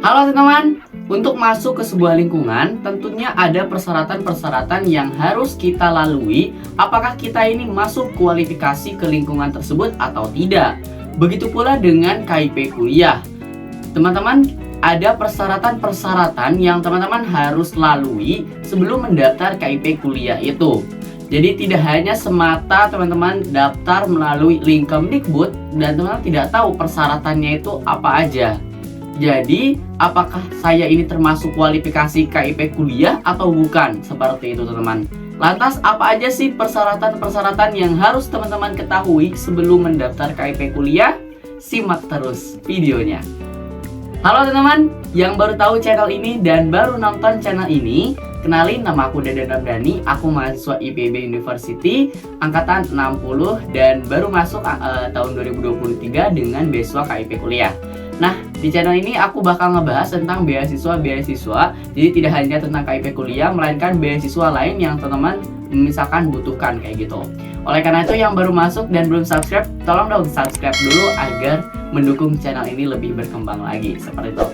Halo teman-teman, untuk masuk ke sebuah lingkungan tentunya ada persyaratan-persyaratan yang harus kita lalui. Apakah kita ini masuk kualifikasi ke lingkungan tersebut atau tidak. Begitu pula dengan KIP kuliah. Teman-teman, ada persyaratan-persyaratan yang teman-teman harus lalui sebelum mendaftar KIP kuliah itu. Jadi tidak hanya semata teman-teman daftar melalui link Kemdikbud dan teman-teman tidak tahu persyaratannya itu apa aja. Jadi, apakah saya ini termasuk kualifikasi KIP kuliah atau bukan? Seperti itu, teman-teman. Lantas, apa aja sih persyaratan-persyaratan yang harus teman-teman ketahui sebelum mendaftar KIP kuliah? Simak terus videonya. Halo teman-teman, yang baru tahu channel ini dan baru nonton channel ini, kenalin, nama aku Dadan Ramdhani, aku mahasiswa IPB University angkatan 60 dan baru masuk tahun 2023 dengan beasiswa KIP kuliah. Nah, di channel ini aku bakal ngebahas tentang beasiswa-beasiswa. Jadi tidak hanya tentang KIP kuliah, melainkan beasiswa lain yang teman-teman misalkan butuhkan kayak gitu. Oleh karena itu yang baru masuk dan belum subscribe, tolong dong subscribe dulu agar mendukung channel ini lebih berkembang lagi. Seperti itu.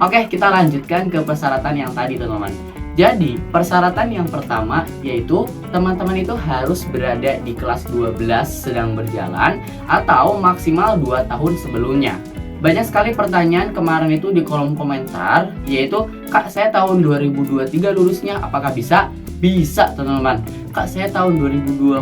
Oke, kita lanjutkan ke persyaratan yang tadi, teman-teman. Jadi, persyaratan yang pertama yaitu teman-teman itu harus berada di kelas 12 sedang berjalan atau maksimal 2 tahun sebelumnya. Banyak sekali pertanyaan kemarin itu di kolom komentar, yaitu, Kak, saya tahun 2023 lulusnya, apakah bisa? Bisa, teman-teman. Kak, saya tahun 2022,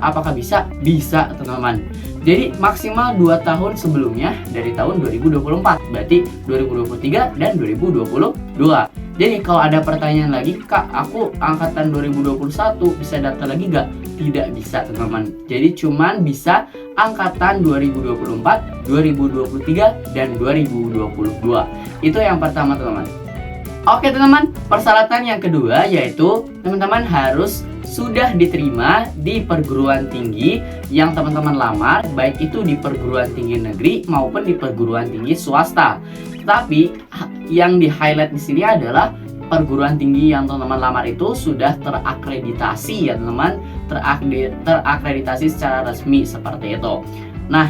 apakah bisa? Bisa, teman-teman. Jadi maksimal 2 tahun sebelumnya dari tahun 2024, berarti 2023 dan 2022. Jadi kalau ada pertanyaan lagi, Kak, aku angkatan 2021 bisa daftar lagi gak? Tidak bisa, teman-teman. Jadi cuman bisa angkatan 2024, 2023, dan 2022. Itu yang pertama, teman-teman. Oke, teman-teman, persyaratan yang kedua yaitu teman-teman harus sudah diterima di perguruan tinggi yang teman-teman lamar, baik itu di perguruan tinggi negeri maupun di perguruan tinggi swasta. Tapi yang di-highlight di sini adalah perguruan tinggi yang teman-teman lamar itu sudah terakreditasi ya, teman-teman, terakreditasi secara resmi seperti itu. Nah,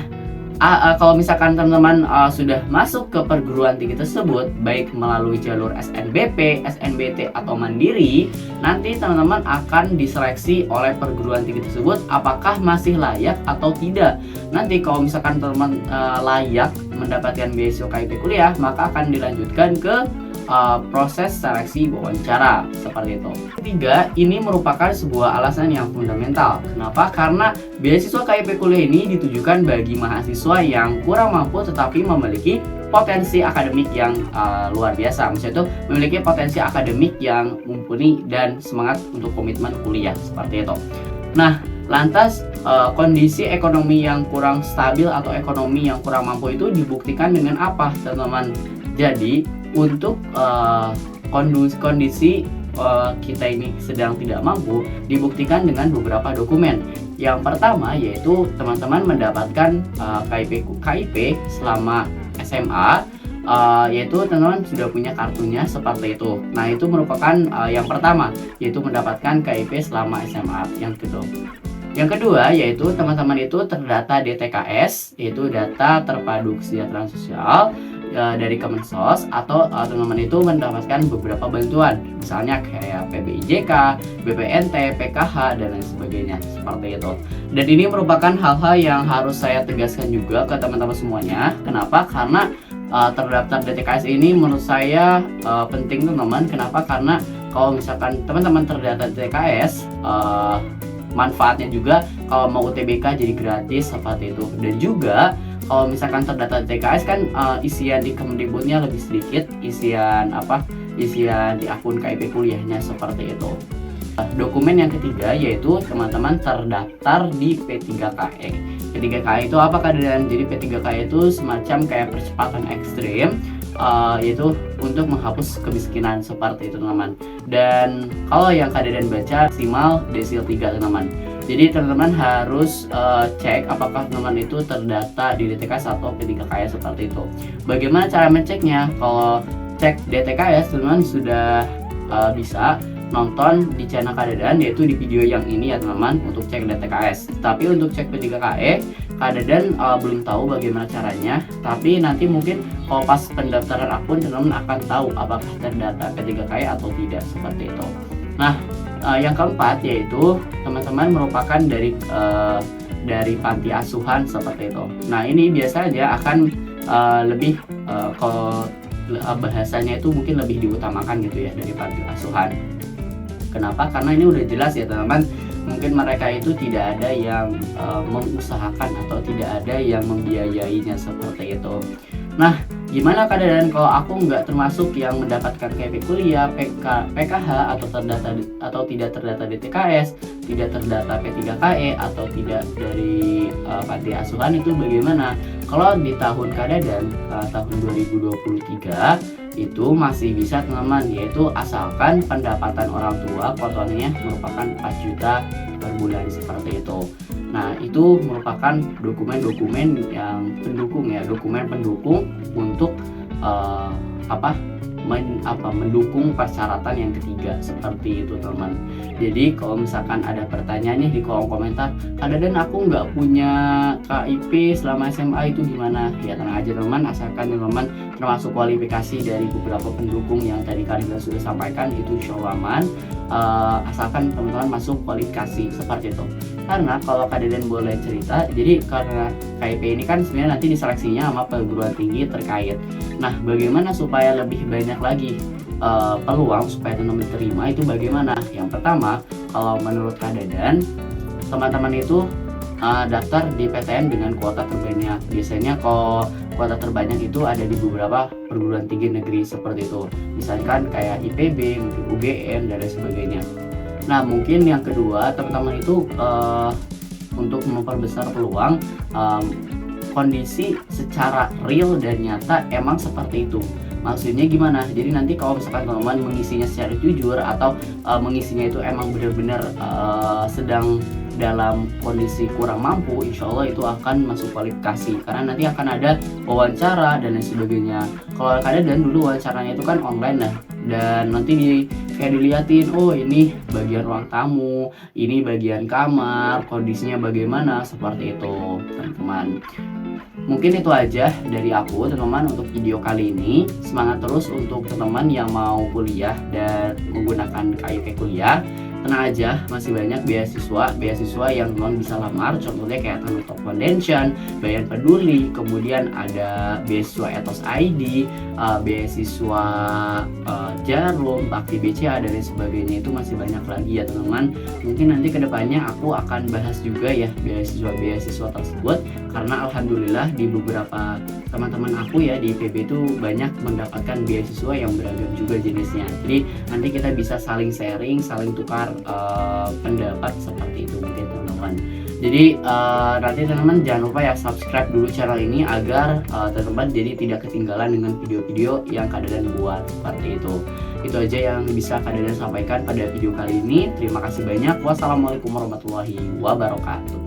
kalau misalkan teman-teman sudah masuk ke perguruan tinggi tersebut, baik melalui jalur SNBP, SNBT, atau mandiri, nanti teman-teman akan diseleksi oleh perguruan tinggi tersebut apakah masih layak atau tidak. Nanti kalau misalkan teman-teman layak mendapatkan beasiswa KIP kuliah, maka akan dilanjutkan ke proses seleksi wawancara seperti itu. Ketiga, ini merupakan sebuah alasan yang fundamental. Kenapa? Karena beasiswa KIP kuliah ini ditujukan bagi mahasiswa yang kurang mampu tetapi memiliki potensi akademik yang luar biasa. Maksudnya itu memiliki potensi akademik yang mumpuni dan semangat untuk komitmen kuliah seperti itu. Nah, lantas kondisi ekonomi yang kurang stabil atau ekonomi yang kurang mampu itu dibuktikan dengan apa, teman-teman? Jadi untuk kondisi kita ini sedang tidak mampu dibuktikan dengan beberapa dokumen. Yang pertama yaitu teman-teman mendapatkan KIP selama SMA, yaitu teman-teman sudah punya kartunya seperti itu. Nah, itu merupakan yang pertama, yaitu mendapatkan KIP selama SMA. Yang kedua yaitu teman-teman itu terdata DTKS, yaitu data terpadu kesejahteraan sosial dari Kemensos, atau teman-teman itu mendapatkan beberapa bantuan, misalnya kayak PBIJK, BPNT, PKH, dan lain sebagainya seperti itu. Dan ini merupakan hal-hal yang harus saya tegaskan juga ke teman-teman semuanya. Kenapa? Karena terdaftar DTKS ini menurut saya penting, teman-teman. Kenapa? Karena kalau misalkan teman-teman terdaftar DTKS, manfaatnya juga kalau mau UTBK jadi gratis seperti itu. Dan juga kalau misalkan terdata DTKS kan isian di Kemdikbudnya lebih sedikit, isian di akun KIP kuliahnya seperti itu. Dokumen yang ketiga yaitu teman-teman terdaftar di P3KE. P3KE itu apa, keadaan? Jadi P3KE itu semacam kayak percepatan ekstrim, yaitu untuk menghapus kemiskinan seperti itu, teman-teman. Dan kalau yang keadaan baca maksimal desil 3, teman-teman. Jadi teman-teman harus cek apakah teman-teman itu terdata di DTKS atau P3KS seperti itu. Bagaimana cara mengeceknya? Kalau cek DTKS, teman-teman sudah bisa nonton di channel Kak Dadan, yaitu di video yang ini ya, teman-teman, untuk cek DTKS. Tapi untuk cek P3KE, Kak Dadan belum tahu bagaimana caranya, tapi nanti mungkin kalau pas pendaftaran akun teman-teman akan tahu apakah terdata P3KE atau tidak, seperti itu. Nah, yang keempat yaitu teman-teman merupakan dari panti asuhan, seperti itu. Nah, ini biasanya akan lebih kalau bahasanya itu mungkin lebih diutamakan gitu ya dari panti asuhan. Kenapa? Karena ini udah jelas ya teman-teman, mungkin mereka itu tidak ada yang mengusahakan atau tidak ada yang membiayainya, seperti itu. Nah, gimana keadaan kalau aku nggak termasuk yang mendapatkan KIP kuliah, PKH atau tidak terdata DTKS, tidak terdata P3KE atau tidak dari panti asuhan, itu bagaimana? Kalau di tahun keadaan tahun 2023 itu masih bisa teman-teman, yaitu asalkan pendapatan orang tua potongannya merupakan 4 juta per bulan, seperti itu. Nah, itu merupakan dokumen-dokumen yang pendukung ya, dokumen pendukung untuk mendukung persyaratan yang ketiga, seperti itu teman. Jadi kalau misalkan ada pertanyaan nih di kolom komentar, Kak Dadan aku nggak punya KIP selama SMA itu gimana? Ya tenang aja teman, asalkan teman termasuk kualifikasi dari beberapa pendukung yang tadi Kak Dadan sudah sampaikan, itu insya Allah aman. Asalkan teman-teman masuk kualifikasi, seperti itu. Karena kalau Kak Dadan boleh cerita, jadi karena KIP ini kan sebenarnya nanti diseleksinya sama perguruan tinggi terkait. Nah, bagaimana supaya lebih banyak lagi peluang supaya teman-teman terima, itu bagaimana? Yang pertama, kalau menurut Kak Dadan, teman-teman itu daftar di PTN dengan kuota terbanyak. Biasanya kalau kuota terbanyak itu ada di beberapa perguruan tinggi negeri, seperti itu. Misalkan kayak IPB, mungkin UGM, dan lain sebagainya. Nah, mungkin yang kedua, teman-teman itu untuk memperbesar peluang, kondisi secara real dan nyata emang seperti itu. Maksudnya gimana? Jadi nanti kalau misalkan teman-teman mengisinya secara jujur atau mengisinya itu emang benar-benar sedang dalam kondisi kurang mampu, insya Allah itu akan masuk kualifikasi, karena nanti akan ada wawancara dan lain sebagainya. Kalau kadang dulu wawancaranya itu kan online lah, dan nanti kayak diliatin, oh ini bagian ruang tamu, ini bagian kamar, kondisinya bagaimana, seperti itu teman-teman. Mungkin itu aja dari aku teman-teman untuk video kali ini. Semangat terus untuk teman-teman yang mau kuliah dan menggunakan KIP kuliah. Tenang aja, masih banyak beasiswa yang teman bisa lamar. Contohnya kayak Tanu Top Foundation, Bayan Peduli, kemudian ada beasiswa Ethos ID, beasiswa Jarum, Bakti BCA, dan lain sebagainya. Itu masih banyak lagi ya teman-teman. Mungkin nanti kedepannya aku akan bahas juga ya beasiswa tersebut, karena alhamdulillah di beberapa teman-teman aku ya di IPB itu banyak mendapatkan beasiswa yang beragam juga jenisnya. Jadi nanti kita bisa saling sharing, saling tukar pendapat, seperti itu mungkin teman-teman. Jadi nanti teman-teman jangan lupa ya subscribe dulu channel ini agar teman-teman jadi tidak ketinggalan dengan video-video yang Kak Dadan buat, seperti itu. Itu aja yang bisa Kak Dadan sampaikan pada video kali ini. Terima kasih banyak. Wassalamualaikum warahmatullahi wabarakatuh.